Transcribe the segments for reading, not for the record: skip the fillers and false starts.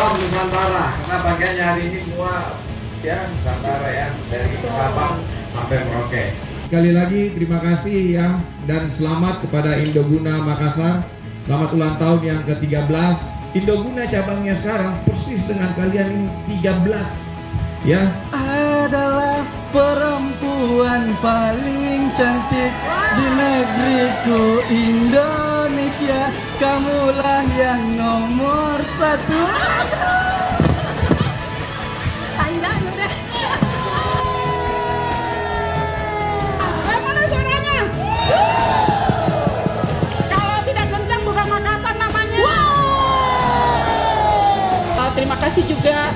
Salam Nusantara, karena bagiannya hari ini semua ya Nusantara ya, dari Sabang sampai Merauke. Sekali lagi terima kasih ya, dan selamat kepada Indoguna Makassar. Selamat ulang tahun yang ke-13. Indoguna cabangnya sekarang persis dengan kalian ini 13 ya. Adalah perempuan paling cantik di negeriku Indonesia. Kamulah yang nomor 1. Mana suaranya? Kalau tidak kencang bukan Makassar namanya. Terima kasih juga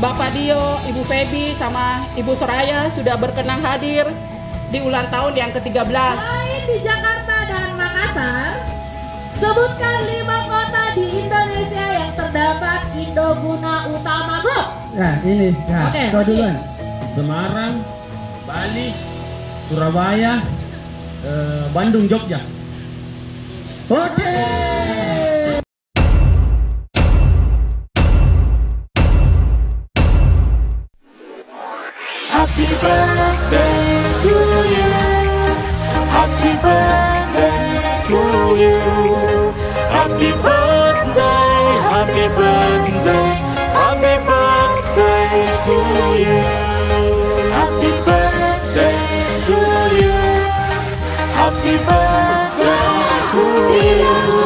Bapak Dio, Ibu Febi, sama Ibu Soraya sudah berkenan hadir di ulang tahun yang ke-13. Selain di Jakarta dan Makassar, sebutkan 5 kota di Indonesia yang terdapat Indoguna Utama Group. Ya, ini. Ya, Oke, kau duluan. Semarang, Bali, Surabaya, Bandung, Jogja. Oke. Happy birthday to you. Happy birthday to you. Happy birthday, happy birthday, happy birthday to you. Happy birthday to you. Happy birthday to you.